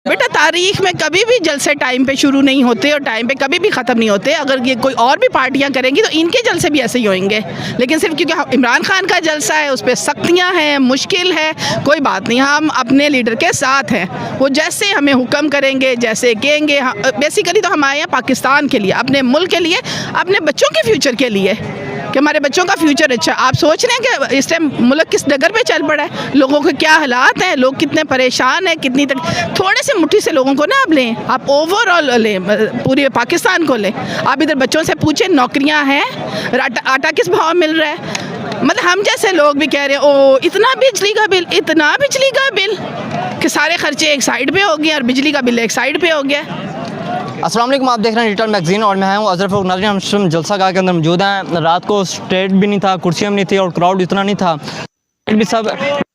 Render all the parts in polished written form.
बेटा तारीख में कभी भी जलसे टाइम पे शुरू नहीं होते और टाइम पे कभी भी ख़त्म नहीं होते। अगर ये कोई और भी पार्टियां करेंगी तो इनके जलसे भी ऐसे ही होंगे, लेकिन सिर्फ क्योंकि इमरान खान का जलसा है उस पर सख्तियाँ हैं, मुश्किल है, कोई बात नहीं, हम अपने लीडर के साथ हैं। वो जैसे हमें हुक्म करेंगे, जैसे कहेंगे। बेसिकली तो हम आए हैं पाकिस्तान के लिए, अपने मुल्क के लिए, अपने बच्चों के फ्यूचर के लिए, कि हमारे बच्चों का फ्यूचर अच्छा। आप सोच रहे हैं कि इस टाइम मुल्क किस डगर पे चल पड़ा है, लोगों के क्या हालात हैं, लोग कितने परेशान हैं, कितनी तक। थोड़े से मुट्ठी से लोगों को ना आप लें, आप ओवरऑल लें, पूरे पाकिस्तान को लें। आप इधर बच्चों से पूछें नौकरियां हैं, आटा किस भाव मिल रहा है। मतलब हम जैसे लोग भी कह रहे हैं ओ इतना बिजली का बिल, इतना बिजली का बिल, कि सारे खर्चे एक साइड पे हो गए और बिजली का बिल एक साइड पे हो गया। अस्सलाम वालेकुम, आप देख रहे हैं डिजिटल मैगजीन और मैं हूं अजहर फ़ारूक नाज़रीन। हम जलसा गाह के अंदर मौजूद हैं। रात को स्टेज भी नहीं था, कुर्सियाँ भी नहीं थी और क्राउड इतना नहीं था, भी सब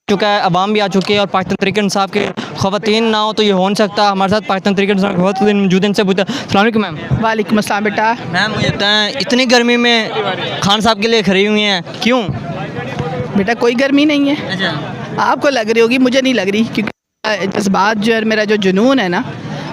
चुका है, अवाम भी आ चुकी है और पाकिस्तान तहरीक इंसाफ के ख़वातीन ना हो तो ये हो नहीं सकता। हमारे साथ पाकिस्तान तहरीक इंसाफ के ख़वातीन मौजूद हैं, इनसे पूछते हैं। अस्सलाम वालेकुम मैम। वालेकुम अस्सलाम बेटा। मैम मुझे बताएं, इतनी गर्मी में खान साहब के लिए खड़ी हुई हैं, क्यों? बेटा कोई गर्मी नहीं है। अच्छा, आपको लग रही होगी, मुझे नहीं लग रही, क्योंकि जज्बात जो है, मेरा जो जुनून है ना,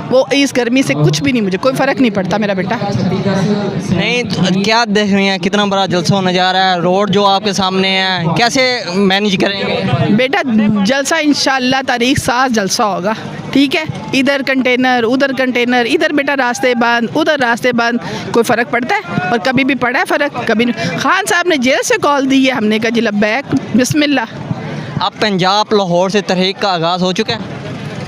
वो इस गर्मी से कुछ भी नहीं, मुझे कोई फ़र्क नहीं पड़ता मेरा बेटा। नहीं तो क्या देख रही हैं, कितना बड़ा जलसा होने जा रहा है, रोड जो आपके सामने है, कैसे मैनेज करेंगे? बेटा जलसा इंशाल्लाह तारीख 7 जलसा होगा, ठीक है। इधर कंटेनर, उधर कंटेनर, इधर बेटा रास्ते बंद, उधर रास्ते बंद, कोई फ़र्क पड़ता है? और कभी भी पड़ा है फ़र्क? कभी नहीं। खान साहब ने जेल से कॉल दी है, हमने कहा जी लब्बैक बिस्मिल्लाह। अब पंजाब लाहौर से तहरीक का आगाज़ हो चुका है?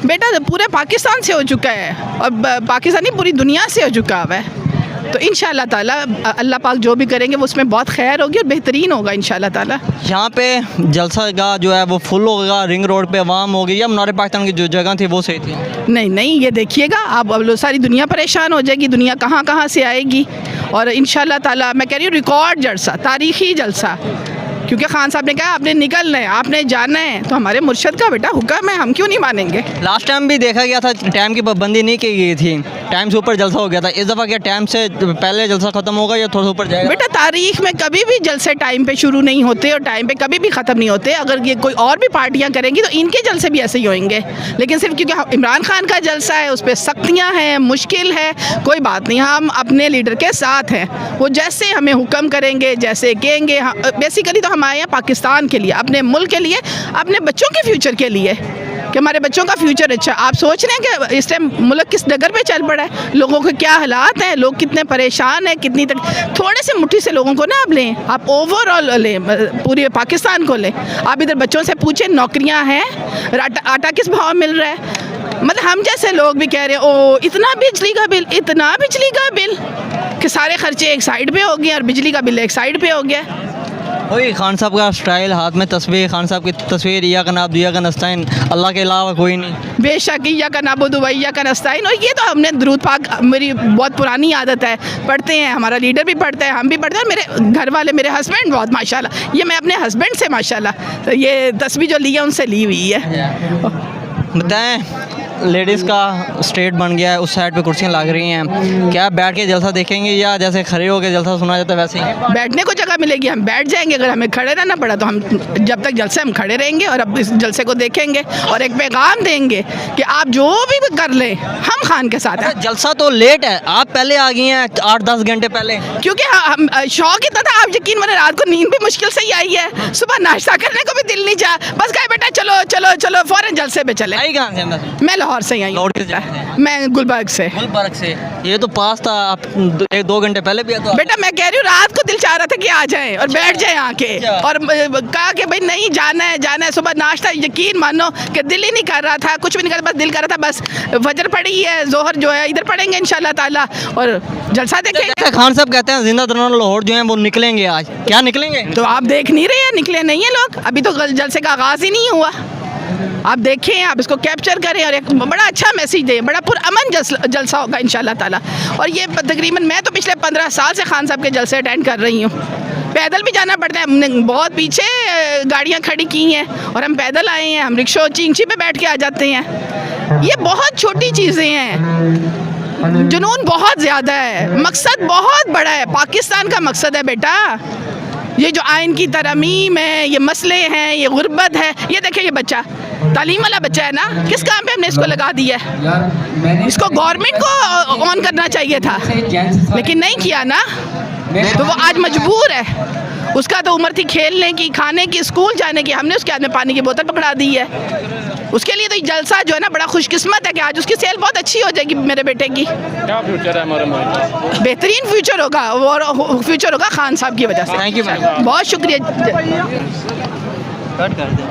बेटा पूरे पाकिस्तान से हो चुका है और पाकिस्तानी पूरी दुनिया से हो चुका हुआ है। तो इंशाल्लाह ताला अल्लाह पाक जो भी करेंगे वो उसमें बहुत खैर होगी और बेहतरीन होगा इंशाल्लाह ताला। यहाँ पे जलसा गाह जो है वो फुल होगा, रिंग रोड पे आवाम होगी, या मुनारे पाकिस्तान की जो जगह थी वो सही थी? नहीं नहीं, ये देखिएगा आप, अब सारी दुनिया परेशान हो जाएगी, दुनिया कहाँ कहाँ से आएगी। और इंशाल्लाह ताला मैं कह रही हूँ रिकॉर्ड जलसा, तारीख़ी जलसा, क्योंकि खान साहब ने कहा आपने निकलना है, आपने जाना है, तो हमारे मुर्शद का बेटा हुक्म है, हम क्यों नहीं मानेंगे। लास्ट टाइम भी देखा गया था, टाइम की पाबंदी नहीं की गई थी, टाइम से ऊपर जलसा हो गया था। इस दफ़ा क्या टाइम से पहले जलसा ख़त्म होगा या थोड़ा ऊपर जाएगा? बेटा तारीख में कभी भी जलसे टाइम पे शुरू नहीं होते और टाइम पे कभी भी ख़त्म नहीं होते। अगर ये कोई और भी पार्टियां करेंगी तो इनके जलसे भी ऐसे ही होंगे, लेकिन सिर्फ क्योंकि इमरान खान का जलसा है उस पर सख्तियाँ हैं, मुश्किल है, कोई बात नहीं, हम अपने लीडर के साथ हैं। वो जैसे हमें हुक्म करेंगे, जैसे कहेंगे। बेसिकली तो हम आए हैं पाकिस्तान के लिए, अपने मुल्क के लिए, अपने बच्चों के फ्यूचर के लिए, कि हमारे बच्चों का फ्यूचर अच्छा। आप सोच रहे हैं कि इस टाइम मुल्क किस डगर पे चल पड़ा है, लोगों के क्या हालात हैं, लोग कितने परेशान हैं, कितनी तक। थोड़े से मुट्ठी से लोगों को ना आप लें, आप ओवरऑल लें, पूरे पाकिस्तान को लें। आप इधर बच्चों से पूछें नौकरियां हैं, आटा किस भाव मिल रहा है। मतलब हम जैसे लोग भी कह रहे हैं ओ इतना बिजली का बिल, इतना बिजली का बिल, कि सारे खर्चे एक साइड पे हो गए और बिजली का बिल एक साइड पे हो गया। वही खान साहब का स्टाइल, हाथ में तस्वीर, खान साहब की तस्वीर, या का नाब या का नस्ताइन, अल्लाह के अलावा कोई नहीं। बेशक या का नाबुद या का नस्ताइन, और ये तो हमने दुरूद पाक, मेरी बहुत पुरानी आदत है, पढ़ते हैं, हमारा लीडर भी पढ़ता है, हम भी पढ़ते हैं, मेरे घर वाले, मेरे हस्बैंड बहुत माशाल्लाह, ये मैं अपने हस्बैंड से माशाल्लाह तो ये तस्वीर जो ली है उनसे ली हुई है। बताएं, लेडीज़ का स्टेट बन गया है, उस साइड पे कुर्सियाँ लग रही हैं, क्या बैठ के जलसा देखेंगे या जैसे खड़े होकर जलसा सुना जाता है वैसे ही? बैठने को जगह मिलेगी, हम बैठ जाएंगे। अगर हमें खड़े रहना पड़ा तो हम जब तक जलसे हम खड़े रहेंगे और अब इस जलसे को देखेंगे और एक पैगाम देंगे कि आप जो भी कर लें, हम खान के साथ हैं। जलसा तो लेट है, आप पहले आ गई हैं 8-10 घंटे पहले, क्योंकि हम शौक इतना था, आप यकीन माने रात को नींद भी मुश्किल से ही आई है, सुबह नाश्ता करने को भी दिल नहीं चाहा, बस कहे बेटा चलो चलो चलो फौरन जलसे पे चले। आई कहाँ से अंदर? मैं लाहौर से आई हूँ। मैं गुलबर्ग से। गुलबर्ग से? ये तो पास था, आप 1-2 घंटे पहले भी तो बेटा मैं कह रही हूँ रात को दिल चाह रहा था कि आ जाए और बैठ जाए आके, और कहा कि भाई नहीं जाना है, जाना है। सुबह नाश्ता यकीन मानो कि दिल ही नहीं कर रहा था, कुछ भी नहीं कर रहा, बस दिल कर रहा था बस फजर पड़ी है, जोहर जो है इधर पढ़ेंगे इंशाल्लाह ताला और जलसा देखेंगे। खान साहब कहते हैं जिंदा दरबार लाहौर जो है वो निकलेंगे आज, क्या निकलेंगे? तो आप देख नहीं रहे हैं, निकले नहीं है लोग, अभी तो जलसे का आगाज़ ही नहीं हुआ। आप देखें, आप इसको कैप्चर करें और एक बड़ा अच्छा मैसेज दें, बड़ा पुरअमन जलसा होगा इंशाल्लाह ताला। और ये तकरीबन मैं तो पिछले 15 साल से खान साहब के जलसे अटेंड कर रही हूँ। पैदल भी जाना पड़ता है, हमने बहुत पीछे गाड़ियाँ खड़ी की हैं और हम पैदल आए हैं, हम रिक्शा चिंची पे बैठ के आ जाते हैं। ये बहुत छोटी चीज़ें हैं, जुनून बहुत ज़्यादा है, मकसद बहुत बड़ा है, पाकिस्तान का मकसद है बेटा। ये जो आइन की तरमीम है, ये मसले हैं, ये गुर्बत है, ये देखिए ये बच्चा तालीम वाला बच्चा है ना, किस काम पे हमने इसको लगा दिया है? इसको गवर्नमेंट को ऑन करना चाहिए था, लेकिन नहीं किया ना, तो वो आज मजबूर है। उसका तो उम्र थी खेलने की, खाने की, स्कूल जाने की, हमने उसके हाथ में पानी की बोतल पकड़ा दी है। उसके लिए तो ये जलसा जो है ना बड़ा खुशकिस्मत है कि आज उसकी सेल बहुत अच्छी हो जाएगी मेरे बेटे की। क्या फ्यूचर है हमारे मुल्क? बेहतरीन फ्यूचर होगा, और फ्यूचर होगा खान साहब की वजह से। Thank you ma'am. बहुत शुक्रिया। कट कर दे।